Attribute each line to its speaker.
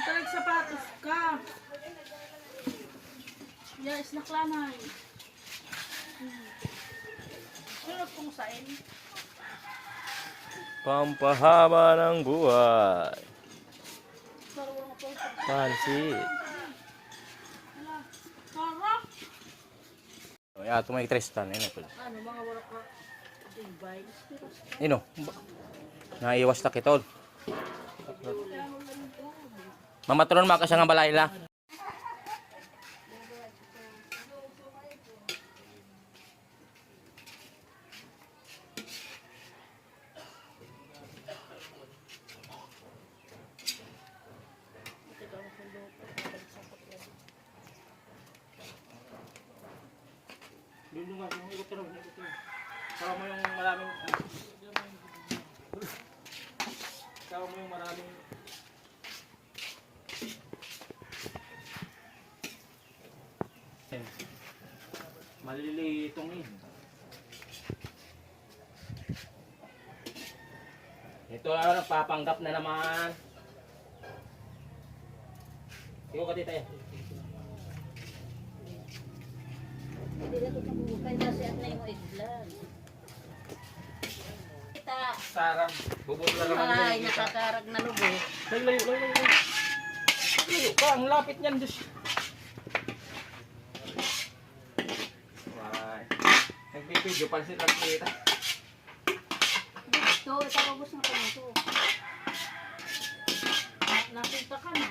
Speaker 1: Talag sapatos ka. Ya, snack lanay. Ano pong sain?
Speaker 2: Pampahaba ng buhay. Pansit.
Speaker 1: Karak!
Speaker 2: Ay, ato may Tristan. Ano po?
Speaker 1: Ano, mga warak ka? Ibay.
Speaker 2: Ino. Naiwas na kitol. Mamatron makasya nga balayla. Dulu nga, yung ikot rin, ikot rin. Saka mo yung maraming... Saka mo yung maraming... Malilitong yun. Ito na, nagpapanggap na naman. Ikaw ka tita yan.
Speaker 3: Hindi na ito nabubukan kasi at na yung iglan. Kita.
Speaker 2: Sarang. Bubot na naman.
Speaker 3: Ay, nakakarag na lubo.
Speaker 2: Layo. Layo ka, ang lapit niyan. Diyos. Ay. Nagpipidyo, pansit lang kita.
Speaker 3: Ito, itakabos na kami ito.
Speaker 1: Nakita ka na.